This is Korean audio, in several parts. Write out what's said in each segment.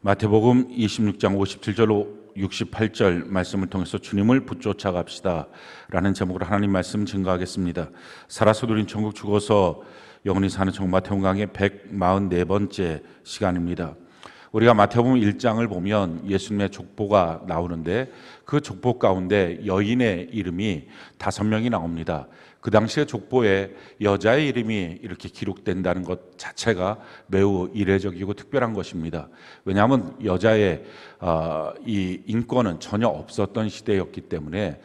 마태복음 26장 57절로 68절 말씀을 통해서 주님을 붙쫓아 갑시다 라는 제목으로 하나님 말씀 증거하겠습니다. 살아서 누린 천국, 죽어서 영원히 사는 천국, 마태복음 강의 144번째 시간입니다. 우리가 마태복음 1장을 보면 예수님의 족보가 나오는데 그 족보 가운데 여인의 이름이 5명이 나옵니다. 그 당시의 족보에 여자의 이름이 이렇게 기록된다는 것 자체가 매우 이례적이고 특별한 것입니다. 왜냐하면 여자의 이 인권은 전혀 없었던 시대였기 때문에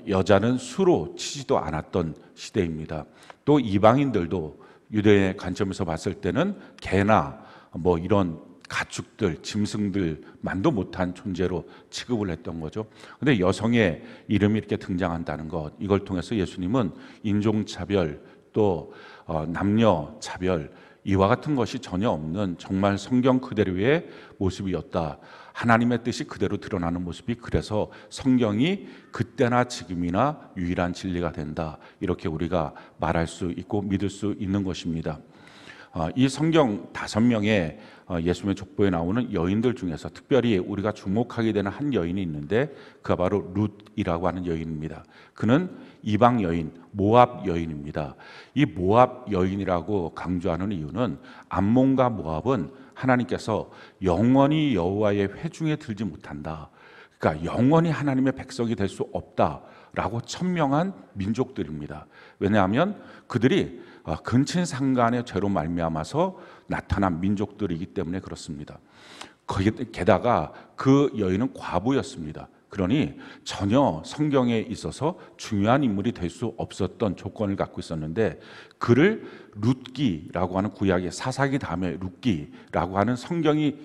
여자는 수로 치지도 않았던 시대입니다. 또 이방인들도 유대인의 관점에서 봤을 때는 개나 뭐 이런 가축들, 짐승들만도 못한 존재로 취급을 했던 거죠. 그런데 여성의 이름이 이렇게 등장한다는 것, 이걸 통해서 예수님은 인종차별 또 남녀차별 이와 같은 것이 전혀 없는 정말 성경 그대로의 모습이었다. 하나님의 뜻이 그대로 드러나는 모습이, 그래서 성경이 그때나 지금이나 유일한 진리가 된다. 이렇게 우리가 말할 수 있고 믿을 수 있는 것입니다. 이 성경 5명의 예수님의 족보에 나오는 여인들 중에서 특별히 우리가 주목하게 되는 한 여인이 있는데 그가 바로 룻이라고 하는 여인입니다. 그는 이방 여인, 모압 여인입니다. 이 모압 여인이라고 강조하는 이유는 암몬과 모압은 하나님께서 영원히 여호와의 회중에 들지 못한다. 그러니까 영원히 하나님의 백성이 될 수 없다라고 천명한 민족들입니다. 왜냐하면 그들이 근친상간의 죄로 말미암아서 나타난 민족들이기 때문에 그렇습니다. 게다가 그 여인은 과부였습니다. 그러니 전혀 성경에 있어서 중요한 인물이 될 수 없었던 조건을 갖고 있었는데 그를 룻기라고 하는 구약의 사사기 다음에 룻기라고 하는 성경이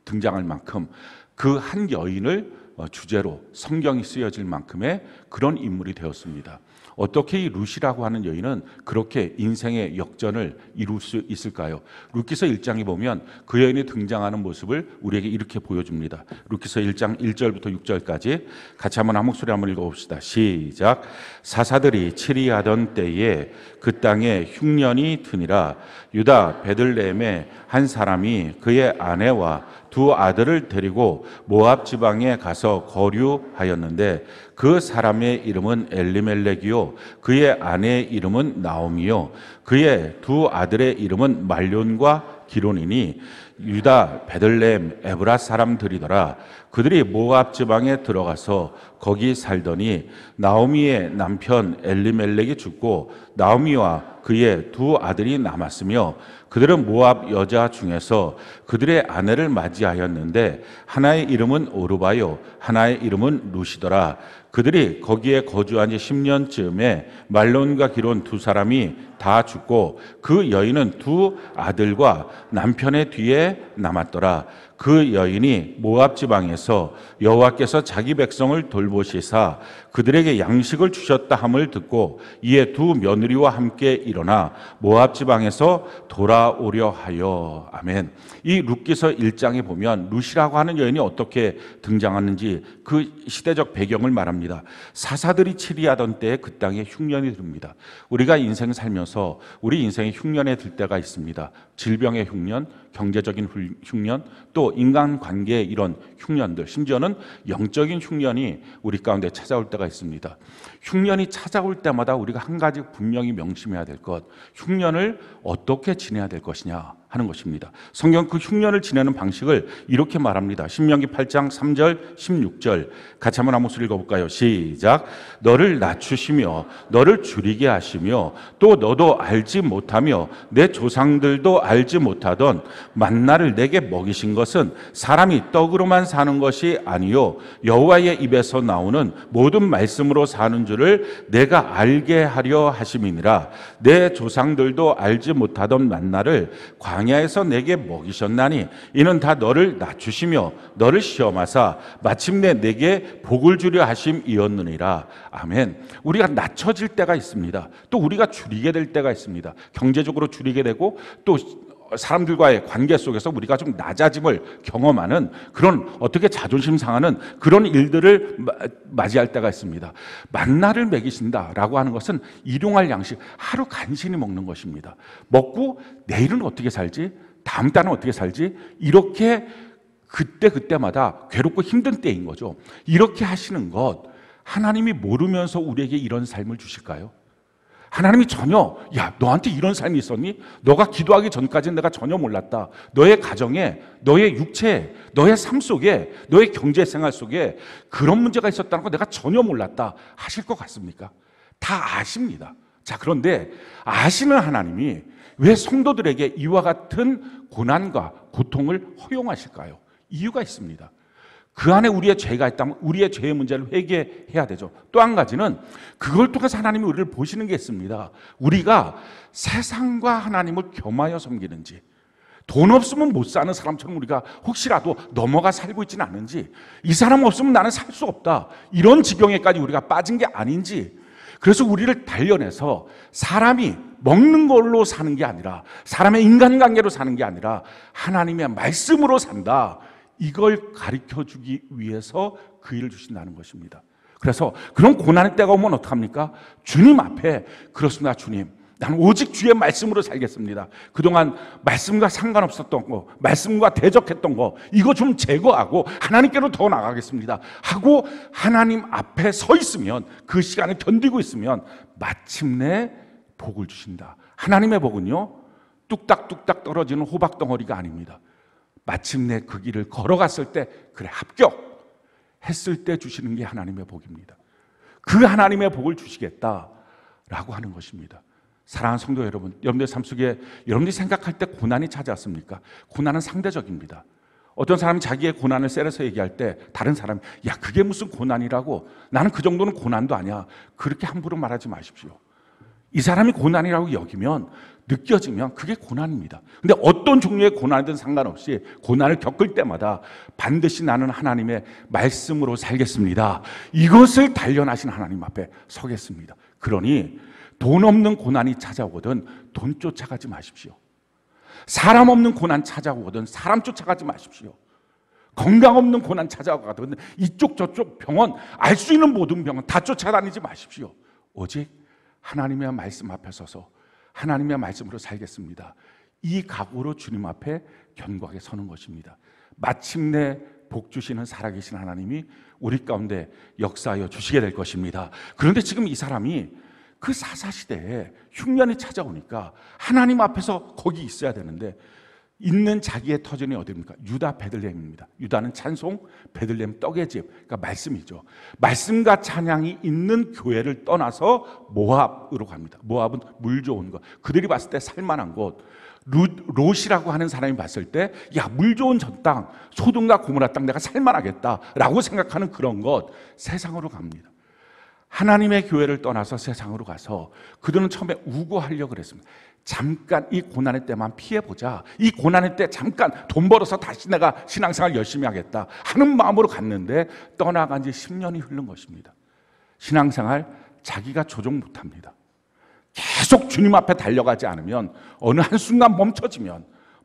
등장할 만큼 그 한 여인을 주제로 성경이 쓰여질 만큼의 그런 인물이 되었습니다. 어떻게 이 룻이라고 하는 여인은 그렇게 인생의 역전을 이룰 수 있을까요? 룻기서 1장에 보면 그 여인이 등장하는 모습을 우리에게 이렇게 보여줍니다. 룻기서 1장 1절부터 6절까지 같이 한번 한 목소리 한번 읽어봅시다. 시작. 사사들이 치리하던 때에 그 땅에 흉년이 드니라. 유다 베들레헴에 한 사람이 그의 아내와 2 아들을 데리고 모압 지방에 가서 거류하였는데 그 사람의 이름은 엘리멜렉이요 그의 아내의 이름은 나오미요 그의 2 아들의 이름은 말론과 기론이니 유다 베들레헴 에브라 사람들이더라. 그들이 모압 지방에 들어가서 거기 살더니 나오미의 남편 엘리멜렉이 죽고 나오미와 그의 2 아들이 남았으며 그들은 모압 여자 중에서 그들의 아내를 맞이하였는데 하나의 이름은 오르바요 하나의 이름은 룻이더라. 그들이 거기에 거주한 지 10년쯤에 말론과 기론 2 사람이 다 죽고 그 여인은 2 아들과 남편의 뒤에 남았더라. 그 여인이 모압 지방에서 여호와께서 자기 백성을 돌보시사 그들에게 양식을 주셨다 함을 듣고 이에 2 며느리와 함께 일어나 모압 지방에서 돌아오려 하여. 아멘. 이 룻기서 1장에 보면 룻이라고 하는 여인이 어떻게 등장하는지 그 시대적 배경을 말합니다. 사사들이 치리하던 때에 그 땅에 흉년이 듭니다. 우리가 인생 살면서 우리 인생에 흉년에 들 때가 있습니다. 질병의 흉년, 경제적인 흉년, 또 인간관계의 이런 흉년들, 심지어는 영적인 흉년이 우리 가운데 찾아올 때가 있습니다. 흉년이 찾아올 때마다 우리가 한 가지 분명히 명심해야 될 것, 흉년을 어떻게 지내야 될 것이냐 하는 것입니다. 성경 그 흉년을 지내는 방식을 이렇게 말합니다. 신명기 8장 3절 16절 같이 한번 한 목소리 읽어볼까요? 시작. 너를 낮추시며 너를 줄이게 하시며 또 너도 알지 못하며 내 조상들도 알지 못하던 만나를 내게 먹이신 것은 사람이 떡으로만 사는 것이 아니요 여호와의 입에서 나오는 모든 말씀으로 사는 줄을 내가 알게 하려 하심이니라. 내 조상들도 알지 못하던 만나를 광야에서 내게 먹이셨나니 이는 다 너를 낮추시며 너를 시험하사 마침내 내게 복을 주려 하심이었느니라. 아멘. 우리가 낮춰질 때가 있습니다. 또 우리가 줄이게 될 때가 있습니다. 경제적으로 줄이게 되고 또 사람들과의 관계 속에서 우리가 좀 낮아짐을 경험하는 그런 어떻게 자존심 상하는 그런 일들을 맞이할 때가 있습니다. 만나를 먹이신다라고 하는 것은 일용할 양식, 하루 간신히 먹는 것입니다. 먹고 내일은 어떻게 살지? 다음 달은 어떻게 살지? 이렇게 그때마다 괴롭고 힘든 때인 거죠. 이렇게 하시는 것, 하나님이 모르면서 우리에게 이런 삶을 주실까요? 하나님이 전혀, 야, 너한테 이런 삶이 있었니? 너가 기도하기 전까지는 내가 전혀 몰랐다. 너의 가정에, 너의 육체에, 너의 삶 속에, 너의 경제생활 속에 그런 문제가 있었다는 거 내가 전혀 몰랐다 하실 것 같습니까? 다 아십니다. 자, 그런데 아시는 하나님이 왜 성도들에게 이와 같은 고난과 고통을 허용하실까요? 이유가 있습니다. 그 안에 우리의 죄가 있다면 우리의 죄의 문제를 회개해야 되죠. 또 한 가지는 그걸 통해서 하나님이 우리를 보시는 게 있습니다. 우리가 세상과 하나님을 겸하여 섬기는지, 돈 없으면 못 사는 사람처럼 우리가 혹시라도 넘어가 살고 있지는 않은지, 이 사람 없으면 나는 살 수 없다, 이런 지경에까지 우리가 빠진 게 아닌지, 그래서 우리를 단련해서 사람이 먹는 걸로 사는 게 아니라, 사람의 인간관계로 사는 게 아니라 하나님의 말씀으로 산다, 이걸 가르쳐주기 위해서 그 일을 주신다는 것입니다. 그래서 그런 고난의 때가 오면 어떡합니까? 주님 앞에, 그렇습니다 주님, 나는 오직 주의 말씀으로 살겠습니다. 그동안 말씀과 상관없었던 거, 말씀과 대적했던 거, 이거 좀 제거하고 하나님께로 더 나가겠습니다 하고 하나님 앞에 서 있으면, 그 시간을 견디고 있으면 마침내 복을 주신다. 하나님의 복은요, 뚝딱뚝딱 떨어지는 호박덩어리가 아닙니다. 마침내 그 길을 걸어갔을 때, 그래 합격했을 때 주시는 게 하나님의 복입니다. 그 하나님의 복을 주시겠다라고 하는 것입니다. 사랑하는 성도 여러분, 여러분들 삶 속에 여러분들이 생각할 때 고난이 찾아왔습니까? 고난은 상대적입니다. 어떤 사람이 자기의 고난을 세려서 얘기할 때 다른 사람이, 야 그게 무슨 고난이라고, 나는 그 정도는 고난도 아니야, 그렇게 함부로 말하지 마십시오. 이 사람이 고난이라고 여기면, 느껴지면 그게 고난입니다. 근데 어떤 종류의 고난이든 상관없이 고난을 겪을 때마다 반드시 나는 하나님의 말씀으로 살겠습니다, 이것을 단련하신 하나님 앞에 서겠습니다. 그러니 돈 없는 고난이 찾아오거든 돈 쫓아가지 마십시오. 사람 없는 고난 찾아오거든 사람 쫓아가지 마십시오. 건강 없는 고난 찾아오거든 이쪽 저쪽 병원, 알 수 있는 모든 병원 다 쫓아다니지 마십시오. 오직 하나님의 말씀 앞에 서서 하나님의 말씀으로 살겠습니다, 이 각오로 주님 앞에 견고하게 서는 것입니다. 마침내 복 주시는 살아계신 하나님이 우리 가운데 역사하여 주시게 될 것입니다. 그런데 지금 이 사람이 그 사사시대에 흉년이 찾아오니까 하나님 앞에서 거기 있어야 되는데, 있는 자기의 터전이 어디입니까? 유다 베들레헴입니다. 유다는 찬송, 베들레헴 떡의 집, 그러니까 말씀이죠. 말씀과 찬양이 있는 교회를 떠나서 모압으로 갑니다. 모압은 물 좋은 것, 그들이 봤을 때 살만한 곳. 롯이라고 하는 사람이 봤을 때, 야, 물 좋은 저 땅, 소돔과 고모라 땅 내가 살만하겠다라고 생각하는 그런 것, 세상으로 갑니다. 하나님의 교회를 떠나서 세상으로 가서 그들은 처음에 우고하려고 그랬습니다. 잠깐 이 고난의 때만 피해보자, 이 고난의 때 잠깐 돈 벌어서 다시 내가 신앙생활 열심히 하겠다 하는 마음으로 갔는데, 떠나간 지 10년이 흐른 것입니다. 신앙생활 자기가 조정 못합니다. 계속 주님 앞에 달려가지 않으면 어느 한순간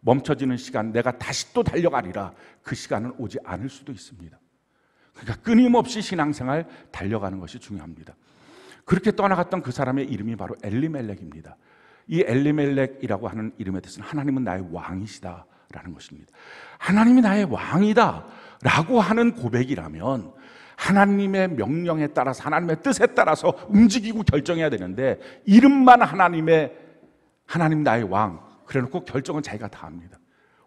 멈춰지는 시간, 내가 다시 또 달려가리라, 그 시간은 오지 않을 수도 있습니다. 그러니까 끊임없이 신앙생활 달려가는 것이 중요합니다. 그렇게 떠나갔던 그 사람의 이름이 바로 엘리멜렉입니다. 이 엘리멜렉이라고 하는 이름의 뜻은 하나님은 나의 왕이시다라는 것입니다. 하나님이 나의 왕이다 라고 하는 고백이라면 하나님의 명령에 따라서, 하나님의 뜻에 따라서 움직이고 결정해야 되는데, 이름만 하나님 나의 왕 그래놓고 결정은 자기가 다 합니다.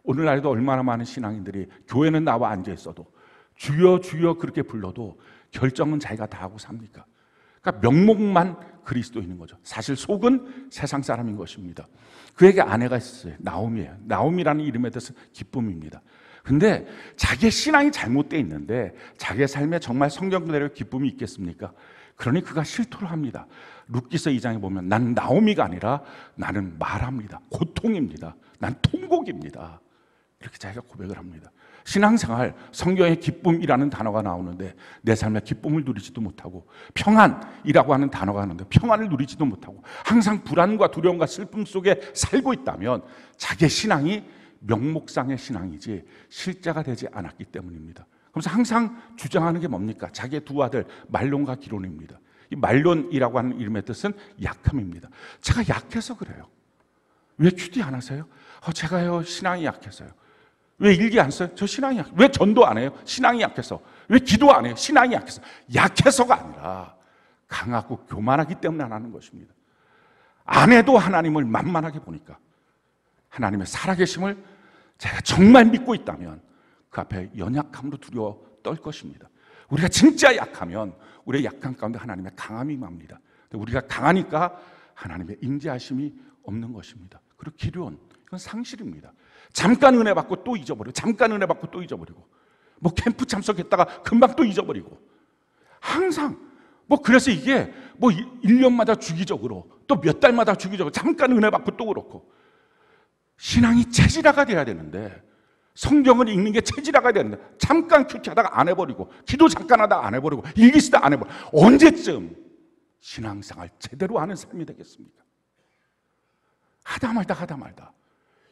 오늘날에도 얼마나 많은 신앙인들이 교회는 나와 앉아있어도 주여 주여 그렇게 불러도 결정은 자기가 다 하고 삽니까? 그러니까 명목만 그리스도인인 거죠. 사실 속은 세상 사람인 것입니다. 그에게 아내가 있었어요. 나오미예요. 나오미라는 이름에 대해서 기쁨입니다. 근데 자기의 신앙이 잘못되어 있는데 자기의 삶에 정말 성경대로 기쁨이 있겠습니까? 그러니 그가 실토를 합니다. 룻기서 2장에 보면 난 나오미가 아니라 나는 마라입니다. 고통입니다. 난 통곡입니다. 이렇게 자기가 고백을 합니다. 신앙생활, 성경에 기쁨이라는 단어가 나오는데 내 삶에 기쁨을 누리지도 못하고, 평안이라고 하는 단어가 나오는데 평안을 누리지도 못하고 항상 불안과 두려움과 슬픔 속에 살고 있다면 자기의 신앙이 명목상의 신앙이지 실제가 되지 않았기 때문입니다. 그래서 항상 주장하는 게 뭡니까? 자기의 두 아들 말론과 기론입니다. 이 말론이라고 하는 이름의 뜻은 약함입니다. 제가 약해서 그래요. 왜 큐티 안 하세요? 제가요 신앙이 약해서요. 왜 일기 안 써요? 저 신앙이 약해서. 왜 전도 안 해요? 신앙이 약해서. 왜 기도 안 해요? 신앙이 약해서. 약해서가 아니라 강하고 교만하기 때문에 안 하는 것입니다. 안 해도 하나님을 만만하게 보니까, 하나님의 살아계심을 제가 정말 믿고 있다면 그 앞에 연약함으로 두려워 떨 것입니다. 우리가 진짜 약하면 우리의 약함 가운데 하나님의 강함이 임합니다. 우리가 강하니까 하나님의 인자하심이 없는 것입니다. 그리고 기도원, 이건 상실입니다. 잠깐 은혜 받고 또 잊어버리고, 잠깐 은혜 받고 또 잊어버리고, 뭐 캠프 참석했다가 금방 또 잊어버리고, 항상 그래서 이게 1년마다 주기적으로 또 몇 달마다 주기적으로 잠깐 은혜 받고 또 그렇고, 신앙이 체질화가 돼야 되는데, 성경을 읽는 게 체질화가 되는데 잠깐 큐티하다가 안 해버리고, 기도 잠깐 하다가 안 해버리고, 일기 쓰다 안 해버리고, 언제쯤 신앙생활 제대로 하는 삶이 되겠습니까? 하다 말다.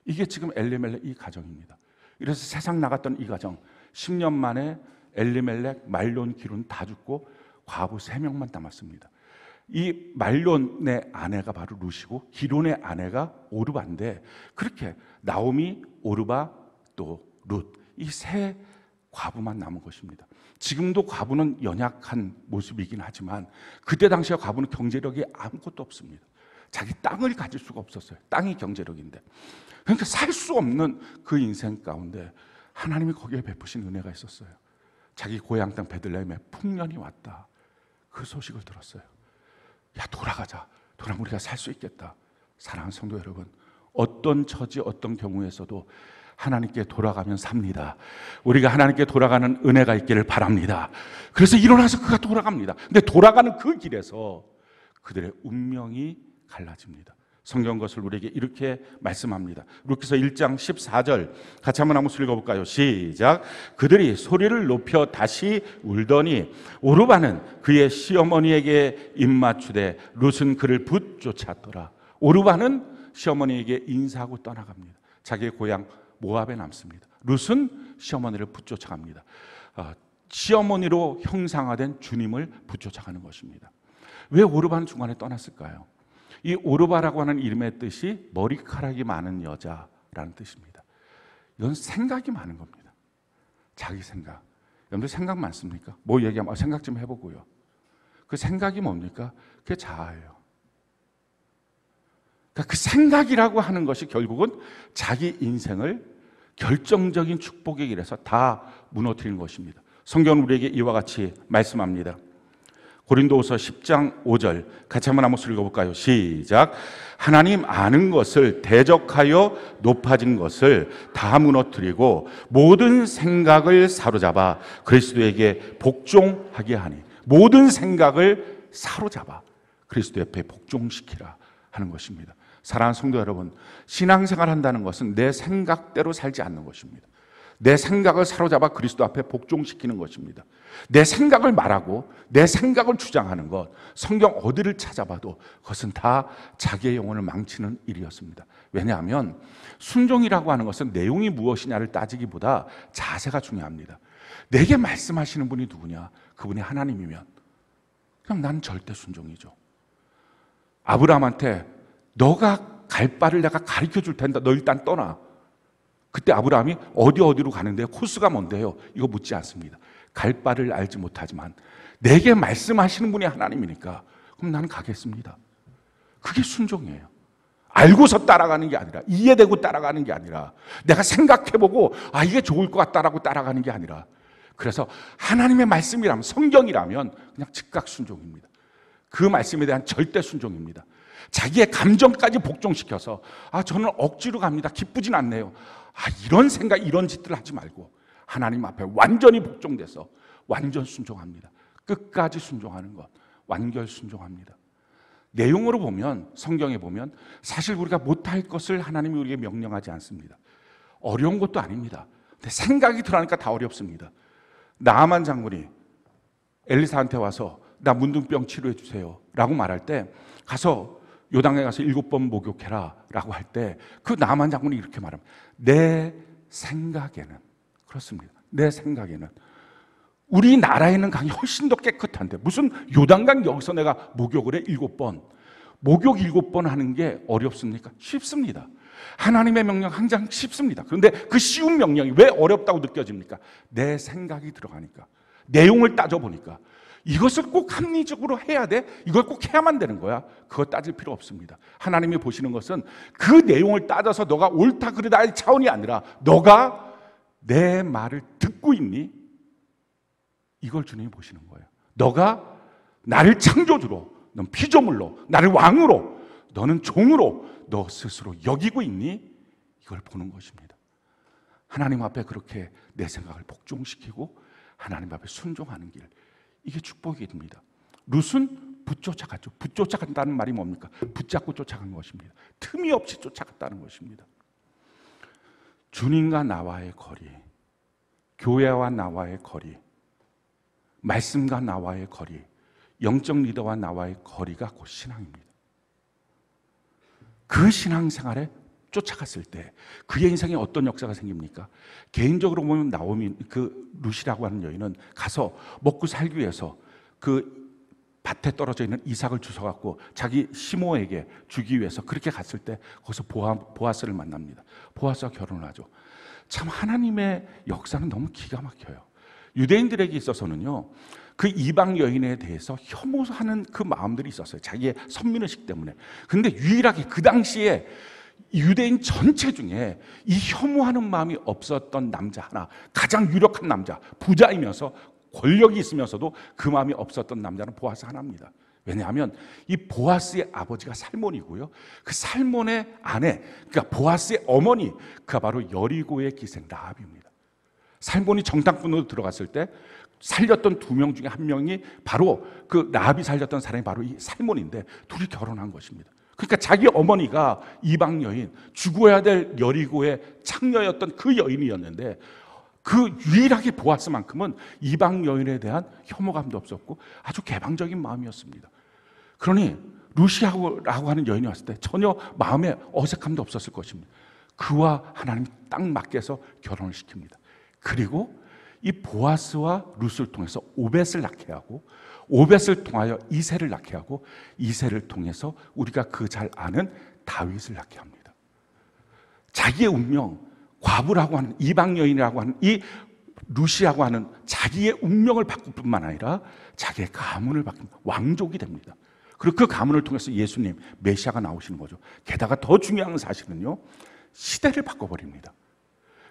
이게 지금 엘리멜렉 이 가정입니다. 이래서 세상 나갔던 이 가정 10년 만에 엘리멜렉, 말론, 기론 다 죽고 과부 3명만 남았습니다. 이 말론의 아내가 바로 룻이고 기론의 아내가 오르바인데, 그렇게 나오미, 오르바, 또 룻, 이 세 과부만 남은 것입니다. 지금도 과부는 연약한 모습이긴 하지만 그때 당시에 과부는 경제력이 아무것도 없습니다. 자기 땅을 가질 수가 없었어요. 땅이 경제력인데. 그러니까 살 수 없는 그 인생 가운데 하나님이 거기에 베푸신 은혜가 있었어요. 자기 고향 땅 베들레헴에 풍년이 왔다. 그 소식을 들었어요. 야, 돌아가자. 돌아가면 우리가 살 수 있겠다. 사랑하는 성도 여러분, 어떤 처지, 어떤 경우에서도 하나님께 돌아가면 삽니다. 우리가 하나님께 돌아가는 은혜가 있기를 바랍니다. 그래서 일어나서 그가 돌아갑니다. 근데 돌아가는 그 길에서 그들의 운명이 갈라집니다. 성경 것을 우리에게 이렇게 말씀합니다. 루카서 1장 14절 같이 한번 읽어볼까요? 시작. 그들이 소리를 높여 다시 울더니 오르바는 그의 시어머니에게 입맞추되 룻은 그를 붙쫓았더라. 오르바는 시어머니에게 인사하고 떠나갑니다. 자기의 고향 모압에 남습니다. 룻은 시어머니를 붙쫓아갑니다. 시어머니로 형상화된 주님을 붙쫓아가는 것입니다. 왜 오르바는 중간에 떠났을까요? 이 오르바라고 하는 이름의 뜻이 머리카락이 많은 여자라는 뜻입니다. 이건 생각이 많은 겁니다. 자기 생각. 여러분들 생각 많습니까? 뭐 얘기하면 생각 좀 해보고요. 그 생각이 뭡니까? 그게 자아예요. 그러니까 그 생각이라고 하는 것이 결국은 자기 인생을 결정적인 축복의 길에서 다 무너뜨리는 것입니다. 성경은 우리에게 이와 같이 말씀합니다. 고린도후서 10장 5절 같이 한번 읽어볼까요? 시작. 하나님 아는 것을 대적하여 높아진 것을 다 무너뜨리고 모든 생각을 사로잡아 그리스도에게 복종하게 하니, 모든 생각을 사로잡아 그리스도 옆에 복종시키라 하는 것입니다. 사랑하는 성도 여러분, 신앙생활 한다는 것은 내 생각대로 살지 않는 것입니다. 내 생각을 사로잡아 그리스도 앞에 복종시키는 것입니다. 내 생각을 말하고 내 생각을 주장하는 것, 성경 어디를 찾아봐도 그것은 다 자기의 영혼을 망치는 일이었습니다. 왜냐하면 순종이라고 하는 것은 내용이 무엇이냐를 따지기보다 자세가 중요합니다. 내게 말씀하시는 분이 누구냐? 그분이 하나님이면 그냥 나는 절대 순종이죠. 아브라함한테 너가 갈 바를 내가 가르쳐 줄 텐데 너 일단 떠나. 그때 아브라함이 어디로 가는데요? 코스가 뭔데요? 이거 묻지 않습니다. 갈 바를 알지 못하지만 내게 말씀하시는 분이 하나님이니까 그럼 나는 가겠습니다. 그게 순종이에요. 알고서 따라가는 게 아니라, 이해되고 따라가는 게 아니라, 내가 생각해보고 이게 좋을 것 같다라고 따라가는 게 아니라, 그래서 하나님의 말씀이라면, 성경이라면 그냥 즉각 순종입니다. 그 말씀에 대한 절대 순종입니다. 자기의 감정까지 복종시켜서 저는 억지로 갑니다. 기쁘진 않네요. 이런 생각, 이런 짓들 하지 말고 하나님 앞에 완전히 복종돼서 완전 순종합니다. 끝까지 순종하는 것, 완결 순종합니다. 내용으로 보면, 성경에 보면 사실 우리가 못할 것을 하나님이 우리에게 명령하지 않습니다. 어려운 것도 아닙니다. 근데 생각이 들어가니까 다 어렵습니다. 나아만 장군이 엘리사한테 와서 나 문둥병 치료해 주세요 라고 말할 때, 가서 요당에 가서 7번 목욕해라 라고 할 때 그 나아만 장군이 이렇게 말합니다. 내 생각에는, 그렇습니다. 내 생각에는 우리나라에는 강이 훨씬 더 깨끗한데 무슨 요단강 여기서 내가 목욕을 해 7번. 목욕 7번 하는 게 어렵습니까? 쉽습니다. 하나님의 명령 항상 쉽습니다. 그런데 그 쉬운 명령이 왜 어렵다고 느껴집니까? 내 생각이 들어가니까, 내용을 따져보니까 이것을 꼭 합리적으로 해야 돼? 이걸 꼭 해야만 되는 거야? 그거 따질 필요 없습니다. 하나님이 보시는 것은 그 내용을 따져서 너가 옳다 그르다의 차원이 아니라 너가 내 말을 듣고 있니? 이걸 주님이 보시는 거예요. 너가 나를 창조주로, 넌 피조물로, 나를 왕으로, 너는 종으로 너 스스로 여기고 있니? 이걸 보는 것입니다. 하나님 앞에 그렇게 내 생각을 복종시키고 하나님 앞에 순종하는 길, 이게 축복이 됩니다. 룻은 붙쫓아갔죠. 붙쫓아간다는 말이 뭡니까? 붙잡고 쫓아간 것입니다. 틈이 없이 쫓아갔다는 것입니다. 주님과 나와의 거리, 교회와 나와의 거리, 말씀과 나와의 거리, 영적 리더와 나와의 거리가 곧 신앙입니다. 그 신앙생활에 쫓아갔을 때 그의 인생에 어떤 역사가 생깁니까? 개인적으로 보면 나오미, 그 룻이라고 하는 여인은 가서 먹고 살기 위해서 그 밭에 떨어져 있는 이삭을 주워갖고 자기 시모에게 주기 위해서 그렇게 갔을 때 거기서 보아스를 만납니다. 보아스와 결혼을 하죠. 참 하나님의 역사는 너무 기가 막혀요. 유대인들에게 있어서는요, 그 이방 여인에 대해서 혐오하는 그 마음들이 있었어요. 자기의 선민의식 때문에. 근데 유일하게 그 당시에 유대인 전체 중에 이 혐오하는 마음이 없었던 남자 하나, 가장 유력한 남자, 부자이면서 권력이 있으면서도 그 마음이 없었던 남자는 보아스 하나입니다. 왜냐하면 이 보아스의 아버지가 살몬이고요, 그 살몬의 아내, 그러니까 보아스의 어머니, 그가 바로 여리고의 기생 라합입니다. 살몬이 정탐꾼으로 들어갔을 때 살렸던 2명 중에 1명이 바로 그 라합이 살렸던 사람이 바로 이 살몬인데 둘이 결혼한 것입니다. 그러니까 자기 어머니가 이방 여인, 죽어야 될 여리고의 창녀였던 그 여인이었는데 그 유일하게 보아스만큼은 이방 여인에 대한 혐오감도 없었고 아주 개방적인 마음이었습니다. 그러니 루시아라고 하는 여인이 왔을 때 전혀 마음에 어색함도 없었을 것입니다. 그와 하나님이 딱 맞게서 결혼을 시킵니다. 그리고 이 보아스와 룻을 통해서 오벳을 낳게 하고, 오벳을 통하여 이새를 낳게 하고, 이새를 통해서 우리가 그 잘 아는 다윗을 낳게 합니다. 자기의 운명, 과부라고 하는 이방 여인이라고 하는 이 룻이라고 하는 자기의 운명을 바꿀 뿐만 아니라 자기의 가문을 바꿉니다. 왕족이 됩니다. 그리고 그 가문을 통해서 예수님, 메시아가 나오시는 거죠. 게다가 더 중요한 사실은요, 시대를 바꿔버립니다.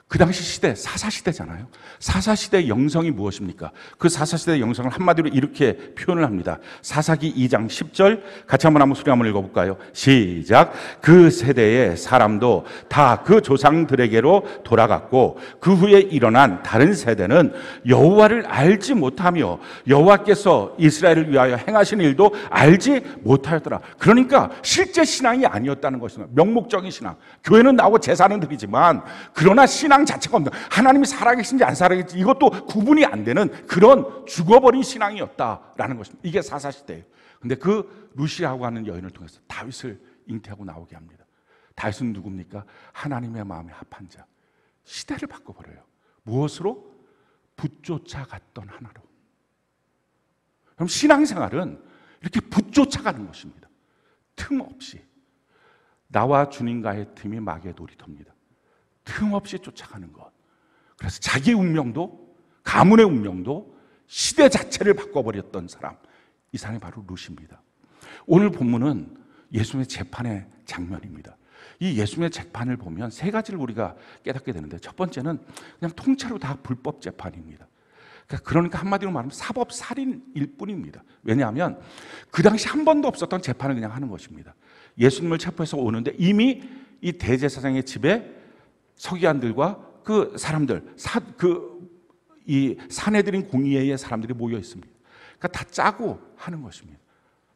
그 당시 시대, 사사시대잖아요. 사사시대의 영성이 무엇입니까? 그 사사시대의 영성을 한마디로 이렇게 표현을 합니다. 사사기 2장 10절 같이 한번 소리 한번 읽어볼까요? 시작. 그 세대의 사람도 다 그 조상들에게로 돌아갔고 그 후에 일어난 다른 세대는 여호와를 알지 못하며 여호와께서 이스라엘을 위하여 행하신 일도 알지 못하였더라. 그러니까 실제 신앙이 아니었다는 것입니다. 명목적인 신앙. 교회는 나오고 제사는 드리지만 그러나 신앙 자체가 없는, 하나님이 살아계신지 안 살아계신지 이것도 구분이 안 되는 그런 죽어버린 신앙이었다라는 것입니다. 이게 사사시대예요. 근데 그 룻이라고 하는 여인을 통해서 다윗을 잉태하고 나오게 합니다. 다윗은 누굽니까? 하나님의 마음에 합한 자. 시대를 바꿔버려요. 무엇으로? 붙쫓아갔던 하나로. 그럼 신앙생활은 이렇게 붙쫓아가는 것입니다. 틈 없이. 나와 주님과의 틈이 마귀의 놀이터입니다. 틈없이 쫓아가는 것. 그래서 자기의 운명도, 가문의 운명도, 시대 자체를 바꿔버렸던 사람, 이 사람이 바로 룻입니다. 오늘 본문은 예수님의 재판의 장면입니다. 이 예수님의 재판을 보면 3가지를 우리가 깨닫게 되는데, 첫 번째는 그냥 통째로 다 불법 재판입니다. 그러니까 한마디로 말하면 사법살인일 뿐입니다. 왜냐하면 그 당시 한 번도 없었던 재판을 그냥 하는 것입니다. 예수님을 체포해서 오는데 이미 이 대제사장의 집에 서기관들과 그 사람들, 이 사내들인 공의회의 사람들이 모여 있습니다. 그러니까 다 짜고 하는 것입니다.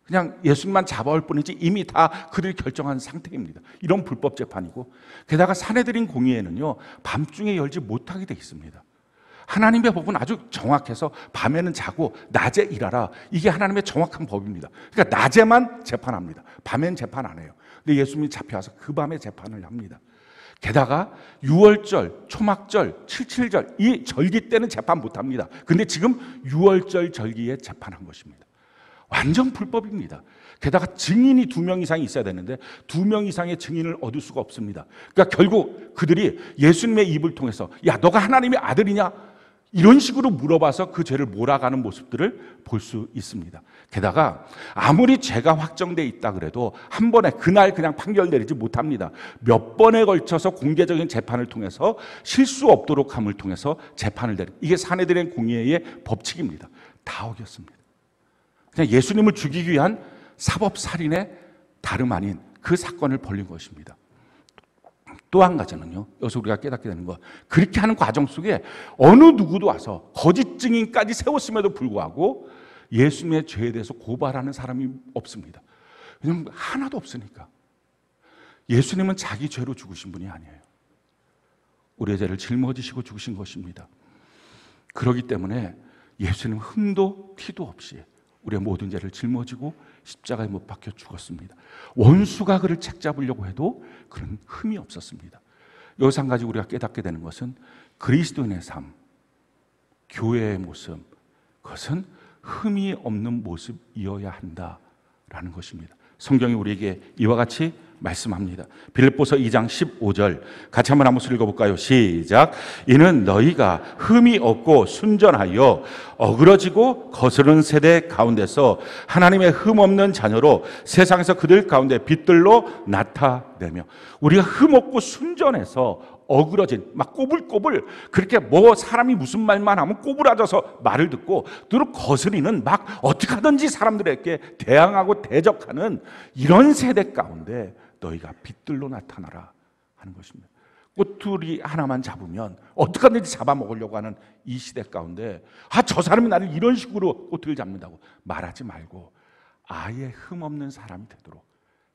그냥 예수님만 잡아올 뿐이지 이미 다 그들이 결정한 상태입니다. 이런 불법 재판이고, 게다가 사내들인 공의회는요, 밤중에 열지 못하게 돼 있습니다. 하나님의 법은 아주 정확해서 밤에는 자고 낮에 일하라. 이게 하나님의 정확한 법입니다. 그러니까 낮에만 재판합니다. 밤엔 재판 안 해요. 근데 예수님이 잡혀와서 그 밤에 재판을 합니다. 게다가 6월절, 초막절, 77절 이 절기 때는 재판 못합니다. 근데 지금 6월절 절기에 재판한 것입니다. 완전 불법입니다. 게다가 증인이 2명 이상이 있어야 되는데 2명 이상의 증인을 얻을 수가 없습니다. 그러니까 결국 그들이 예수님의 입을 통해서 야, 너가 하나님의 아들이냐? 이런 식으로 물어봐서 그 죄를 몰아가는 모습들을 볼 수 있습니다. 게다가 아무리 죄가 확정돼 있다 그래도 한 번에 그날 그냥 판결 내리지 못합니다. 몇 번에 걸쳐서 공개적인 재판을 통해서 실수 없도록 함을 통해서 재판을 내리는, 이게 사내들의 공의의 법칙입니다. 다 어겼습니다. 그냥 예수님을 죽이기 위한 사법살인의 다름 아닌 그 사건을 벌린 것입니다. 또 한 가지는요, 여기서 우리가 깨닫게 되는 거, 그렇게 하는 과정 속에 어느 누구도 와서 거짓 증인까지 세웠음에도 불구하고 예수님의 죄에 대해서 고발하는 사람이 없습니다. 왜냐하면 하나도 없으니까. 예수님은 자기 죄로 죽으신 분이 아니에요. 우리의 죄를 짊어지시고 죽으신 것입니다. 그렇기 때문에 예수님은 흠도 티도 없이 우리의 모든 죄를 짊어지고 십자가에 못 박혀 죽었습니다. 원수가 그를 책잡으려고 해도 그런 흠이 없었습니다. 여기서 한 가지 우리가 깨닫게 되는 것은 그리스도인의 삶, 교회의 모습, 그것은 흠이 없는 모습이어야 한다라는 것입니다. 성경이 우리에게 이와 같이 말씀합니다. 빌립보서 2장 15절 같이 한번 한 목소리 읽어볼까요? 시작. 이는 너희가 흠이 없고 순전하여 어그러지고 거스른 세대 가운데서 하나님의 흠 없는 자녀로 세상에서 그들 가운데 빛들로 나타내며, 우리가 흠 없고 순전해서 어그러진, 막 꼬불꼬불, 그렇게 뭐 사람이 무슨 말만 하면 꼬부라져서 말을 듣고 또 거스리는, 막 어떻게 하든지 사람들에게 대항하고 대적하는 이런 세대 가운데 너희가 빛들로 나타나라 하는 것입니다. 꼬투리 하나만 잡으면 어떻게 하든지 잡아먹으려고 하는 이 시대 가운데, 저 사람이 나를 이런 식으로 꼬투리를 잡는다고 말하지 말고 아예 흠없는 사람이 되도록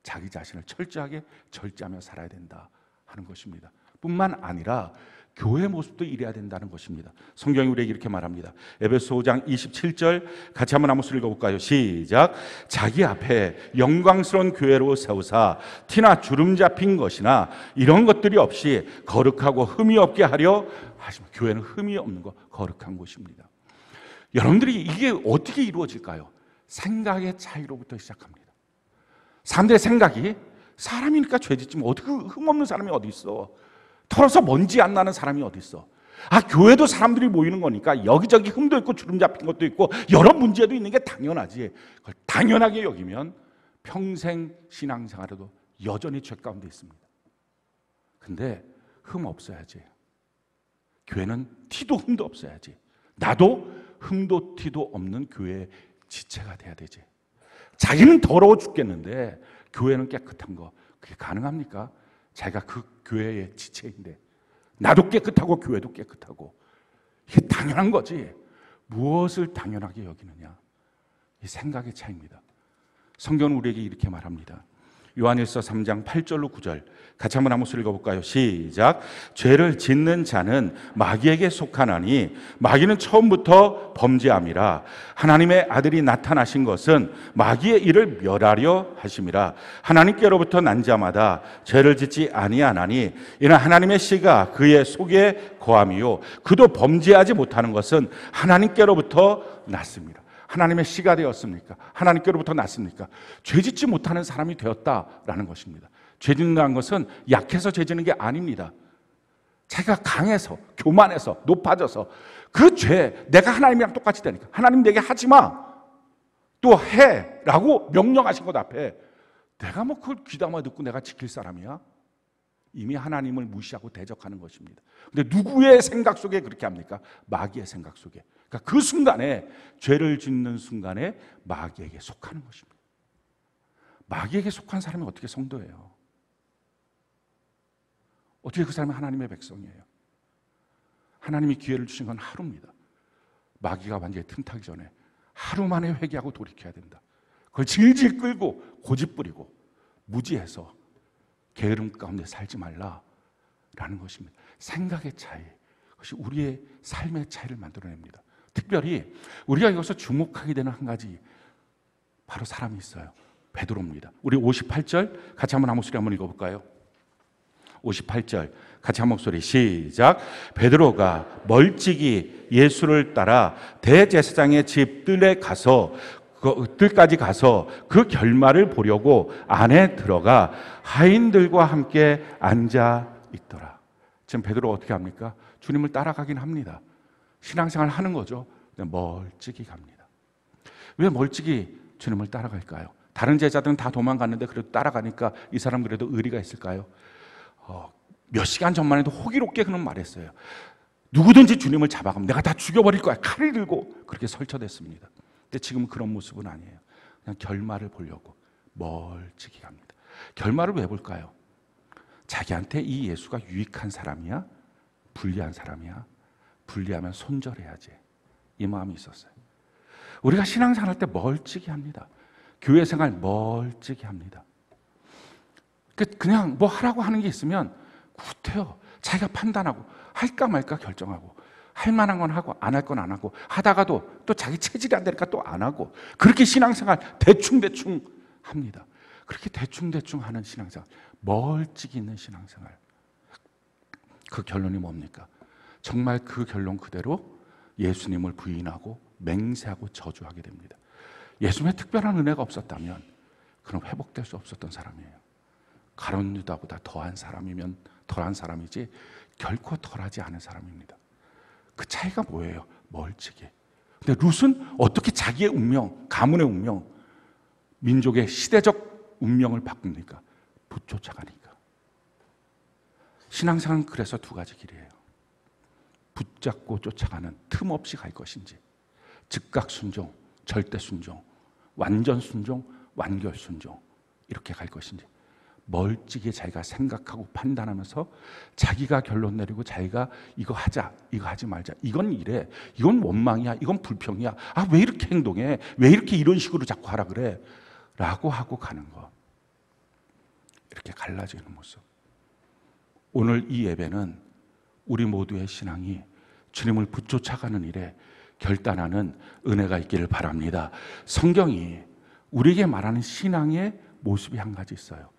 자기 자신을 철저하게 절제하며 살아야 된다 하는 것입니다. 뿐만 아니라 교회 모습도 이래야 된다는 것입니다. 성경이 우리에게 이렇게 말합니다. 에베소 5장 27절 같이 한번 한 목소리 읽어볼까요? 시작. 자기 앞에 영광스러운 교회로 세우사 티나 주름 잡힌 것이나 이런 것들이 없이 거룩하고 흠이 없게 하려 하십니다. 교회는 흠이 없는 거, 거룩한 곳입니다. 여러분들이 이게 어떻게 이루어질까요? 생각의 차이로부터 시작합니다. 사람들의 생각이, 사람이니까 죄짓지 뭐 어떻게 흠없는 사람이 어디 있어? 털어서 먼지 안 나는 사람이 어디 있어? 교회도 사람들이 모이는 거니까 여기저기 흠도 있고 주름 잡힌 것도 있고 여러 문제도 있는 게 당연하지. 그걸 당연하게 여기면 평생 신앙생활에도 여전히 죄 가운데 있습니다. 근데 흠 없어야지. 교회는 티도 흠도 없어야지. 나도 흠도 티도 없는 교회의 지체가 돼야 되지. 자기는 더러워 죽겠는데 교회는 깨끗한 거, 그게 가능합니까? 자기가 그 교회의 지체인데 나도 깨끗하고 교회도 깨끗하고, 이게 당연한 거지. 무엇을 당연하게 여기느냐, 이 생각의 차이입니다. 성경은 우리에게 이렇게 말합니다. 요한일서 3장 8절로 9절 같이 한번 한 목소리 읽어볼까요? 시작. 죄를 짓는 자는 마귀에게 속하나니 마귀는 처음부터 범죄함이라. 하나님의 아들이 나타나신 것은 마귀의 일을 멸하려 하심이라. 하나님께로부터 난 자마다 죄를 짓지 아니하나니 이는 하나님의 씨가 그의 속에 거함이요 그도 범죄하지 못하는 것은 하나님께로부터 났습니다. 하나님의 씨가 되었습니까? 하나님께로부터 났습니까? 죄짓지 못하는 사람이 되었다라는 것입니다. 죄짓는다는 것은 약해서 죄짓는 게 아닙니다. 자기가 강해서, 교만해서, 높아져서 그 죄, 내가 하나님이랑 똑같이 되니까 하나님 내게 하지 마, 또 해 라고 명령하신 것 앞에 내가 뭐 그걸 귀담아 듣고 내가 지킬 사람이야? 이미 하나님을 무시하고 대적하는 것입니다. 근데 누구의 생각 속에 그렇게 합니까? 마귀의 생각 속에. 그러니까 그 순간에, 죄를 짓는 순간에 마귀에게 속하는 것입니다. 마귀에게 속한 사람이 어떻게 성도예요? 어떻게 그 사람이 하나님의 백성이에요? 하나님이 기회를 주신 건 하루입니다. 마귀가 완전히 틈타기 전에 하루 만에 회개하고 돌이켜야 된다. 그걸 질질 끌고 고집 부리고 무지해서 게으름 가운데 살지 말라라는 것입니다. 생각의 차이, 그것이 우리의 삶의 차이를 만들어냅니다. 특별히 우리가 여기서 주목하게 되는 한 가지, 바로 사람이 있어요. 베드로입니다. 우리 58절 같이 한번 한 목소리 한번 읽어볼까요? 58절 같이 한 목소리 시작. 베드로가 멀찍이 예수를 따라 대제사장의 집들에 가서 그들까지 가서 그 결말을 보려고 안에 들어가 하인들과 함께 앉아 있더라. 지금 베드로가 어떻게 합니까? 주님을 따라가긴 합니다. 신앙생활 하는 거죠. 멀찍이 갑니다. 왜 멀찍이 주님을 따라갈까요? 다른 제자들은 다 도망갔는데 그래도 따라가니까 이 사람 그래도 의리가 있을까요? 몇 시간 전만 해도 호기롭게 그는 말했어요. 누구든지 주님을 잡아가면 내가 다 죽여버릴 거야. 칼을 들고 그렇게 설쳐댔습니다. 근데 지금은 그런 모습은 아니에요. 그냥 결말을 보려고 멀찍이 갑니다. 결말을 왜 볼까요? 자기한테 이 예수가 유익한 사람이야? 불리한 사람이야? 불리하면 손절해야지. 이 마음이 있었어요. 우리가 신앙생활 할 때 멀찍이 합니다. 교회 생활 멀찍이 합니다. 그냥 뭐 하라고 하는 게 있으면 구태여 자기가 판단하고 할까 말까 결정하고 할 만한 건 하고 안 할 건 안 하고 하다가도 또 자기 체질이 안 되니까 또 안 하고 그렇게 신앙생활 대충대충 합니다. 그렇게 대충대충 하는 신앙생활, 멀찍이 있는 신앙생활, 그 결론이 뭡니까? 정말 그 결론 그대로 예수님을 부인하고 맹세하고 저주하게 됩니다. 예수님의 특별한 은혜가 없었다면 그럼 회복될 수 없었던 사람이에요. 가룟 유다보다 더한 사람이면 덜한 사람이지 결코 덜하지 않은 사람입니다. 그 차이가 뭐예요? 멀찍이. 근데 룻은 어떻게 자기의 운명, 가문의 운명, 민족의 시대적 운명을 바꿉니까? 붙쫓아가니까. 신앙생활은 그래서 두 가지 길이에요. 붙잡고 쫓아가는, 틈 없이 갈 것인지, 즉각 순종, 절대 순종, 완전 순종, 완결 순종, 이렇게 갈 것인지, 멀찍이 자기가 생각하고 판단하면서 자기가 결론 내리고 자기가 이거 하자, 이거 하지 말자, 이건 이래, 이건 원망이야, 이건 불평이야, 아, 왜 이렇게 행동해, 왜 이렇게 이런 식으로 자꾸 하라 그래 라고 하고 가는 것. 이렇게 갈라지는 모습. 오늘 이 예배는 우리 모두의 신앙이 주님을 붙쫓아가는 일에 결단하는 은혜가 있기를 바랍니다. 성경이 우리에게 말하는 신앙의 모습이 한 가지 있어요.